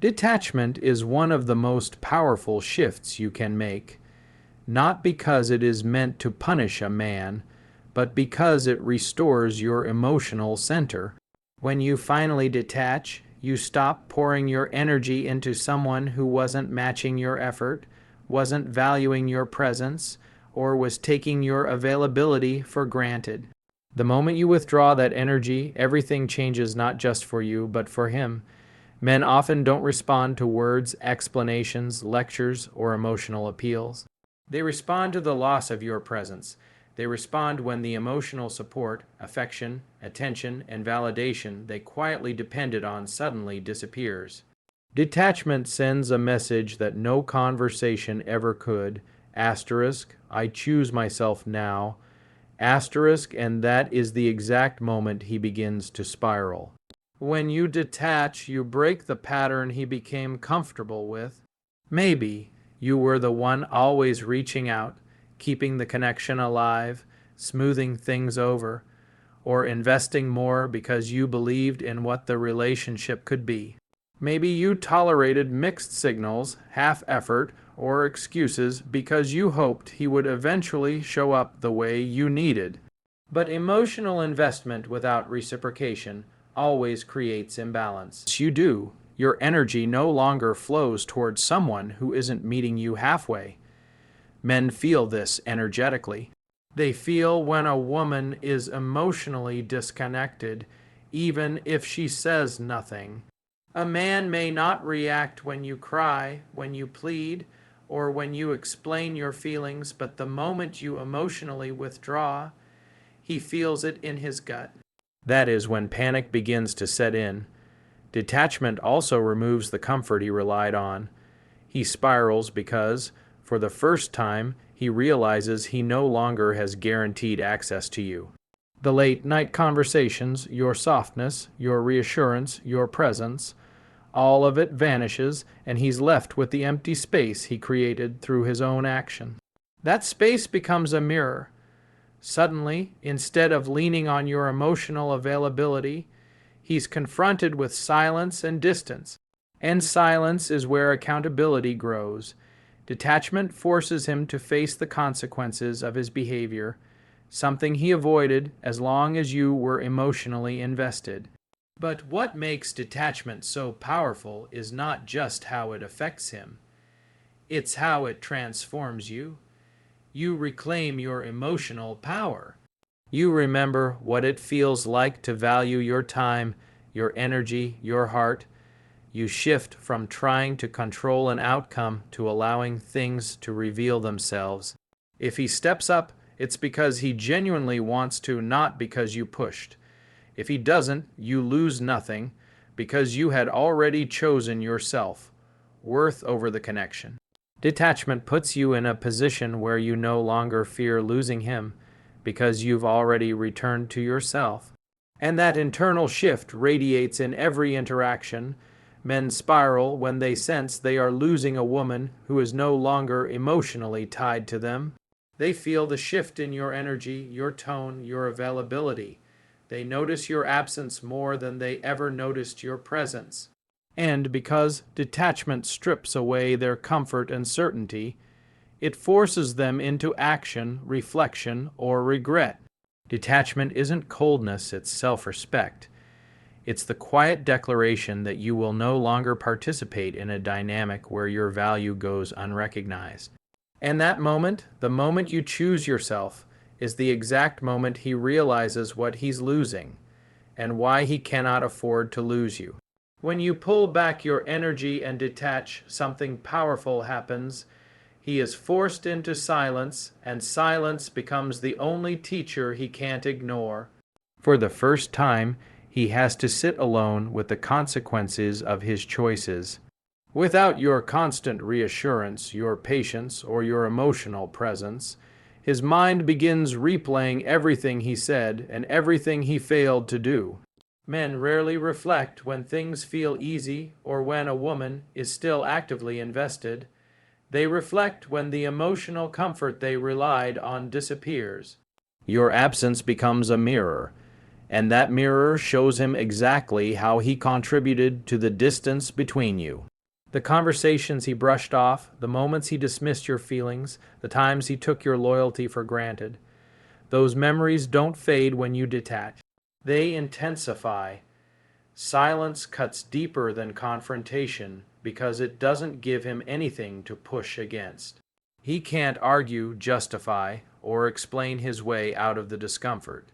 Detachment is one of the most powerful shifts you can make, not because it is meant to punish a man, but because it restores your emotional center. When you finally detach, you stop pouring your energy into someone who wasn't matching your effort, wasn't valuing your presence, or was taking your availability for granted. The moment you withdraw that energy, everything changes not just for you, but for him. Men often don't respond to words, explanations, lectures, or emotional appeals. They respond to the loss of your presence. They respond when the emotional support, affection, attention, and validation they quietly depended on suddenly disappears. Detachment sends a message that no conversation ever could. Asterisk, I choose myself now. Asterisk, and that is the exact moment he begins to spiral. When you detach, you break the pattern he became comfortable with. Maybe you were the one always reaching out, keeping the connection alive, smoothing things over, or investing more because you believed in what the relationship could be. Maybe you tolerated mixed signals, half effort, or excuses because you hoped he would eventually show up the way you needed. But emotional investment without reciprocation always creates imbalance. You do. Your energy no longer flows towards someone who isn't meeting you halfway. Men feel this energetically. They feel when a woman is emotionally disconnected, even if she says nothing. A man may not react when you cry, when you plead, or when you explain your feelings, but the moment you emotionally withdraw, he feels it in his gut. That is when panic begins to set in. Detachment also removes the comfort he relied on. He spirals because, for the first time, he realizes he no longer has guaranteed access to you. The late-night conversations, your softness, your reassurance, your presence, all of it vanishes, and he's left with the empty space he created through his own action. That space becomes a mirror. Suddenly, instead of leaning on your emotional availability, he's confronted with silence and distance. And silence is where accountability grows. Detachment forces him to face the consequences of his behavior, something he avoided as long as you were emotionally invested. But what makes detachment so powerful is not just how it affects him. It's how it transforms you. You reclaim your emotional power. You remember what it feels like to value your time, your energy, your heart. You shift from trying to control an outcome to allowing things to reveal themselves. If he steps up, it's because he genuinely wants to, not because you pushed. If he doesn't, you lose nothing, because you had already chosen yourself, worth over the connection. Detachment puts you in a position where you no longer fear losing him, because you've already returned to yourself. And that internal shift radiates in every interaction. Men spiral when they sense they are losing a woman who is no longer emotionally tied to them. They feel the shift in your energy, your tone, your availability. They notice your absence more than they ever noticed your presence. And because detachment strips away their comfort and certainty, it forces them into action, reflection, or regret. Detachment isn't coldness, it's self-respect. It's the quiet declaration that you will no longer participate in a dynamic where your value goes unrecognized. And that moment, the moment you choose yourself, is the exact moment he realizes what he's losing and why he cannot afford to lose you. When you pull back your energy and detach, something powerful happens. He is forced into silence, and silence becomes the only teacher he can't ignore. For the first time, he has to sit alone with the consequences of his choices. Without your constant reassurance, your patience, or your emotional presence, his mind begins replaying everything he said and everything he failed to do. Men rarely reflect when things feel easy or when a woman is still actively invested. They reflect when the emotional comfort they relied on disappears. Your absence becomes a mirror, and that mirror shows him exactly how he contributed to the distance between you. The conversations he brushed off, the moments he dismissed your feelings, the times he took your loyalty for granted. Those memories don't fade when you detach. They intensify. Silence cuts deeper than confrontation because it doesn't give him anything to push against. He can't argue, justify, or explain his way out of the discomfort.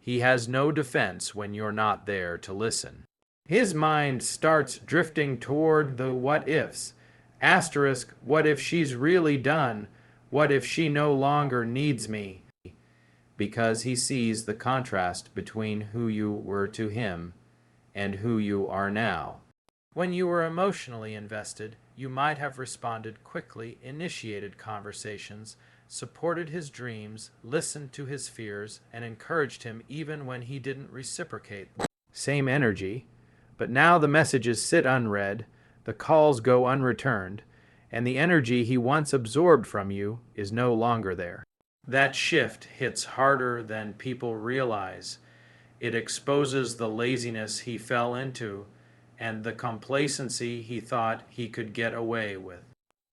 He has no defense when you're not there to listen. His mind starts drifting toward the what ifs. Asterisk, what if she's really done? What if she no longer needs me? Because he sees the contrast between who you were to him and who you are now. When you were emotionally invested, you might have responded quickly, initiated conversations, supported his dreams, listened to his fears, and encouraged him even when he didn't reciprocate. Same energy, but now the messages sit unread, the calls go unreturned, and the energy he once absorbed from you is no longer there. That shift hits harder than people realize. It exposes the laziness he fell into and the complacency he thought he could get away with.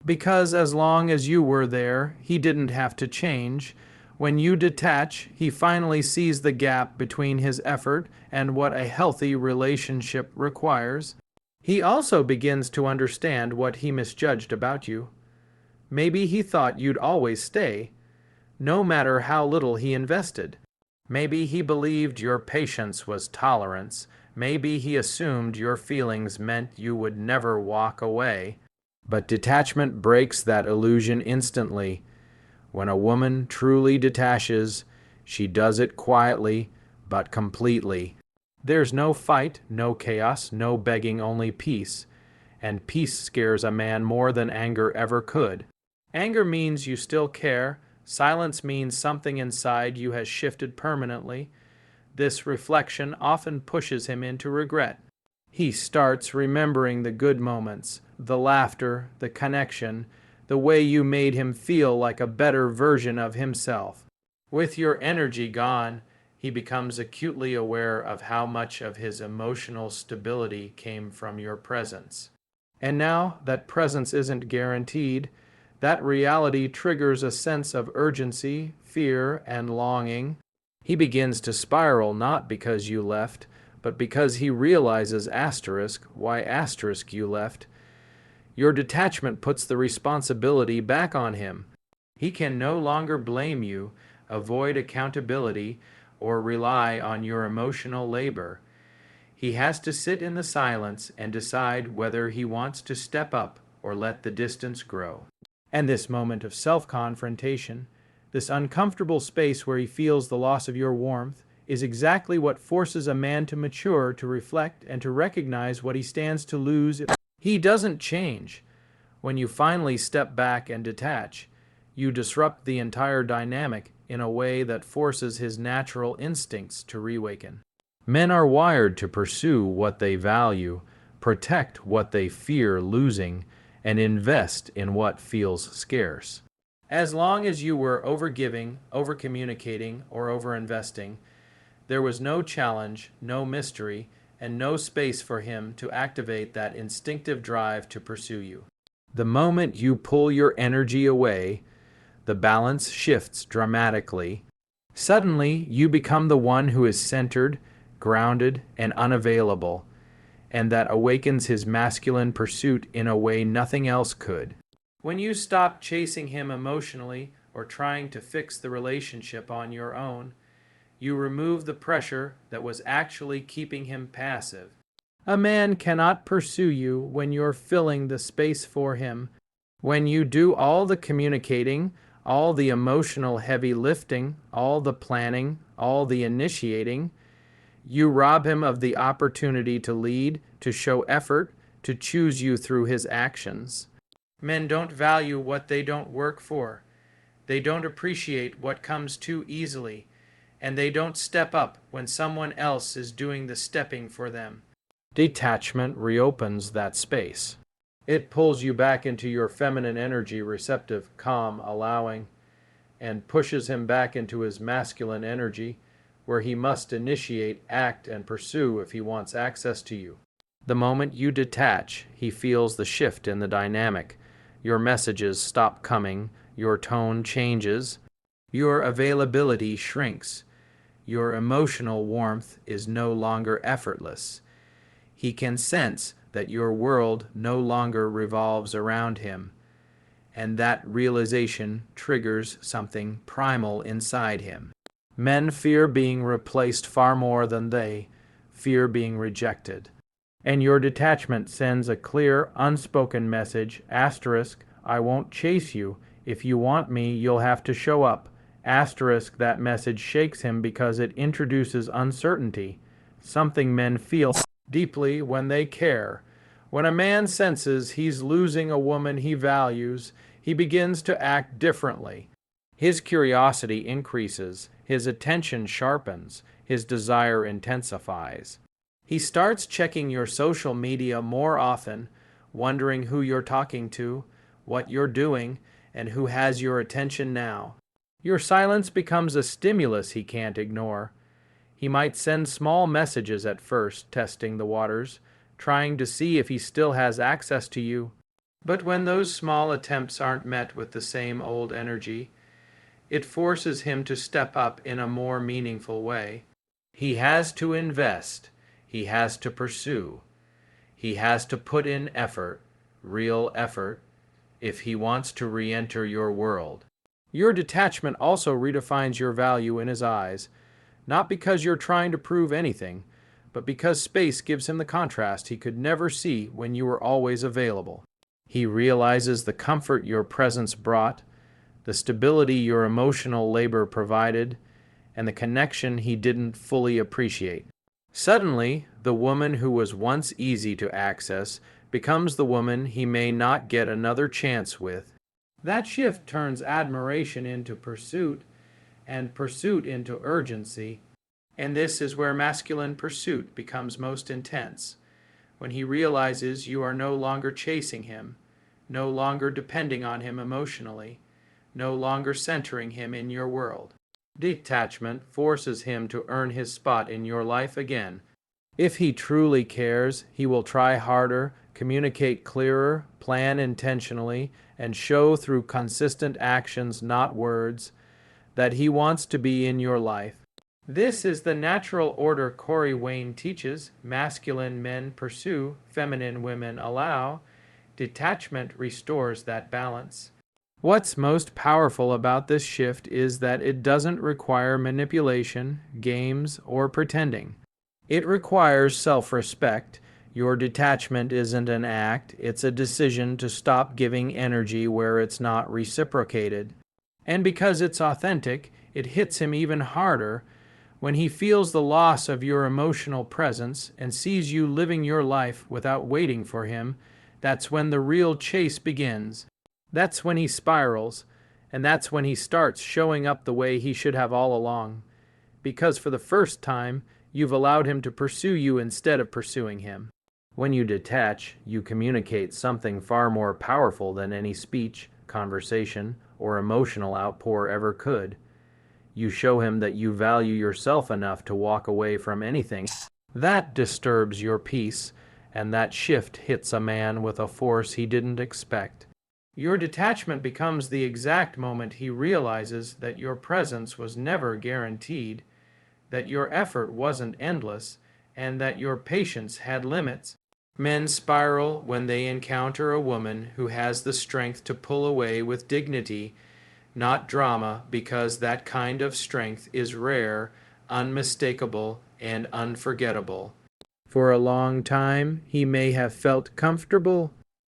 Because as long as you were there, he didn't have to change. When you detach, he finally sees the gap between his effort and what a healthy relationship requires. He also begins to understand what he misjudged about you. Maybe he thought you'd always stay, no matter how little he invested. Maybe he believed your patience was tolerance. Maybe he assumed your feelings meant you would never walk away. But detachment breaks that illusion instantly. When a woman truly detaches, she does it quietly, but completely. There's no fight, no chaos, no begging, only peace. And peace scares a man more than anger ever could. Anger means you still care. Silence means something inside you has shifted permanently. This reflection often pushes him into regret. He starts remembering the good moments, the laughter, the connection, the way you made him feel like a better version of himself. With your energy gone, he becomes acutely aware of how much of his emotional stability came from your presence. And now that presence isn't guaranteed, that reality triggers a sense of urgency, fear, and longing. He begins to spiral not because you left, but because he realizes why you left. Your detachment puts the responsibility back on him. He can no longer blame you, avoid accountability, or rely on your emotional labor. He has to sit in the silence and decide whether he wants to step up or let the distance grow. And this moment of self-confrontation, this uncomfortable space where he feels the loss of your warmth, is exactly what forces a man to mature, to reflect, and to recognize what he stands to lose. He doesn't change. When you finally step back and detach, you disrupt the entire dynamic in a way that forces his natural instincts to reawaken. Men are wired to pursue what they value, protect what they fear losing, and invest in what feels scarce. As long as you were overgiving, overcommunicating, or overinvesting, there was no challenge, no mystery, and no space for him to activate that instinctive drive to pursue you. The moment you pull your energy away, the balance shifts dramatically. Suddenly, you become the one who is centered, grounded, and unavailable, and that awakens his masculine pursuit in a way nothing else could. When you stop chasing him emotionally or trying to fix the relationship on your own, you remove the pressure that was actually keeping him passive. A man cannot pursue you when you're filling the space for him. When you do all the communicating, all the emotional heavy lifting, all the planning, all the initiating, you rob him of the opportunity to lead, to show effort, to choose you through his actions. Men don't value what they don't work for. They don't appreciate what comes too easily, and they don't step up when someone else is doing the stepping for them. Detachment reopens that space. It pulls you back into your feminine energy, receptive, calm, allowing, and pushes him back into his masculine energy, where he must initiate, act, and pursue if he wants access to you. The moment you detach, he feels the shift in the dynamic. Your messages stop coming, your tone changes, your availability shrinks, your emotional warmth is no longer effortless. He can sense that your world no longer revolves around him, and that realization triggers something primal inside him. Men fear being replaced far more than they fear being rejected. And your detachment sends a clear, unspoken message, asterisk, I won't chase you. If you want me, you'll have to show up. Asterisk, that message shakes him because it introduces uncertainty, something men feel deeply when they care. When a man senses he's losing a woman he values, he begins to act differently. His curiosity increases, his attention sharpens, his desire intensifies. He starts checking your social media more often, wondering who you're talking to, what you're doing, and who has your attention now. Your silence becomes a stimulus he can't ignore. He might send small messages at first, testing the waters, trying to see if he still has access to you. But when those small attempts aren't met with the same old energy, it forces him to step up in a more meaningful way. He has to invest. He has to pursue. He has to put in effort, real effort, if he wants to re-enter your world. Your detachment also redefines your value in his eyes, not because you're trying to prove anything, but because space gives him the contrast he could never see when you were always available. He realizes the comfort your presence brought, the stability your emotional labor provided, and the connection he didn't fully appreciate. Suddenly, the woman who was once easy to access becomes the woman he may not get another chance with. That shift turns admiration into pursuit, and pursuit into urgency, and this is where masculine pursuit becomes most intense, when he realizes you are no longer chasing him, no longer depending on him emotionally, no longer centering him in your world. Detachment forces him to earn his spot in your life again. If he truly cares, he will try harder, communicate clearer, plan intentionally, and show through consistent actions, not words, that he wants to be in your life. This is the natural order Corey Wayne teaches. Masculine men pursue, feminine women allow. Detachment restores that balance. What's most powerful about this shift is that it doesn't require manipulation, games, or pretending. It requires self-respect. Your detachment isn't an act, it's a decision to stop giving energy where it's not reciprocated. And because it's authentic, it hits him even harder when he feels the loss of your emotional presence and sees you living your life without waiting for him. That's when the real chase begins. That's when he spirals, and that's when he starts showing up the way he should have all along. Because for the first time, you've allowed him to pursue you instead of pursuing him. When you detach, you communicate something far more powerful than any speech, conversation, or emotional outpour ever could. You show him that you value yourself enough to walk away from anything that disturbs your peace, and that shift hits a man with a force he didn't expect. Your detachment becomes the exact moment he realizes that your presence was never guaranteed, that your effort wasn't endless, and that your patience had limits. Men spiral when they encounter a woman who has the strength to pull away with dignity, not drama, because that kind of strength is rare, unmistakable, and unforgettable. For a long time, he may have felt comfortable.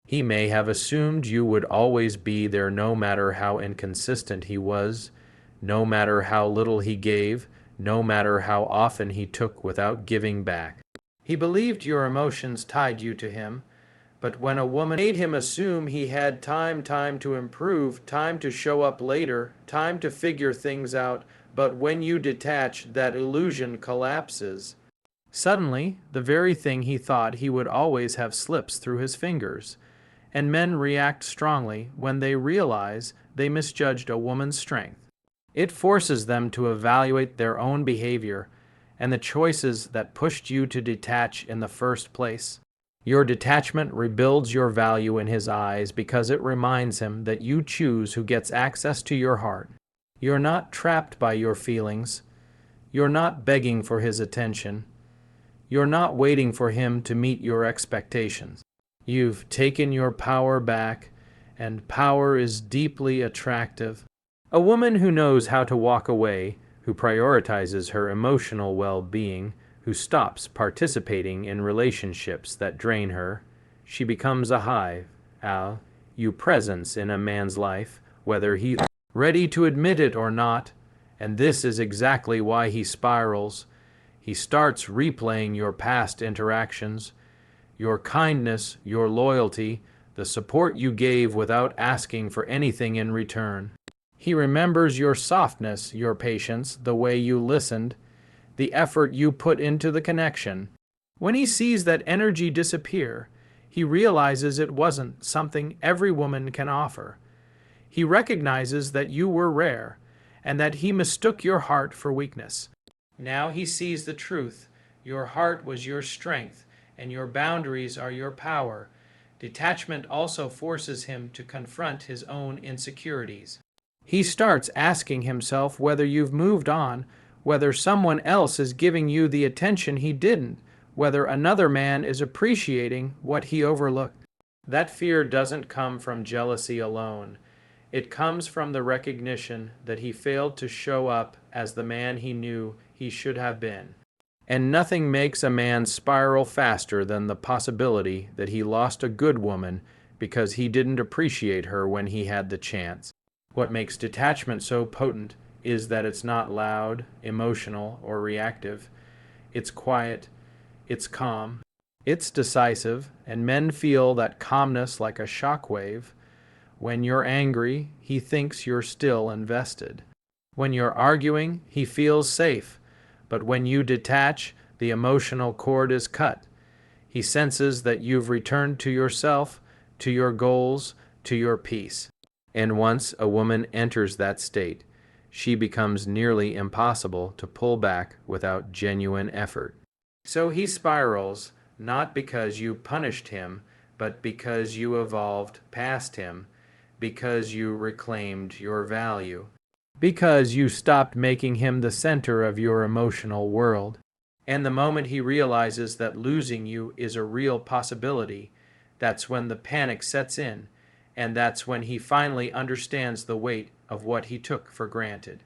He may have assumed you would always be there no matter how inconsistent he was, no matter how little he gave, no matter how often he took without giving back. He believed your emotions tied you to him, but when a woman made him assume he had time to improve, time to show up later, time to figure things out, but when you detach, that illusion collapses. Suddenly, the very thing he thought he would always have slips through his fingers. And men react strongly when they realize they misjudged a woman's strength. It forces them to evaluate their own behavior and the choices that pushed you to detach in the first place. Your detachment rebuilds your value in his eyes because it reminds him that you choose who gets access to your heart. You're not trapped by your feelings. You're not begging for his attention. You're not waiting for him to meet your expectations. You've taken your power back, and power is deeply attractive. A woman who knows how to walk away, who prioritizes her emotional well-being, who stops participating in relationships that drain her, she becomes a hive, you presence in a man's life, whether he's ready to admit it or not, and this is exactly why he spirals. He starts replaying your past interactions, your kindness, your loyalty, the support you gave without asking for anything in return. He remembers your softness, your patience, the way you listened, the effort you put into the connection. When he sees that energy disappear, he realizes it wasn't something every woman can offer. He recognizes that you were rare, and that he mistook your heart for weakness. Now he sees the truth. Your heart was your strength, and your boundaries are your power. Detachment also forces him to confront his own insecurities. He starts asking himself whether you've moved on, whether someone else is giving you the attention he didn't, whether another man is appreciating what he overlooked. That fear doesn't come from jealousy alone. It comes from the recognition that he failed to show up as the man he knew he should have been. And nothing makes a man spiral faster than the possibility that he lost a good woman because he didn't appreciate her when he had the chance. What makes detachment so potent is that it's not loud, emotional, or reactive. It's quiet, it's calm, it's decisive, and men feel that calmness like a shock wave. When you're angry, he thinks you're still invested. When you're arguing, he feels safe. But when you detach, the emotional cord is cut. He senses that you've returned to yourself, to your goals, to your peace. And once a woman enters that state, she becomes nearly impossible to pull back without genuine effort. So he spirals, not because you punished him, but because you evolved past him, because you reclaimed your value, because you stopped making him the center of your emotional world. And the moment he realizes that losing you is a real possibility, that's when the panic sets in, and that's when he finally understands the weight of what he took for granted.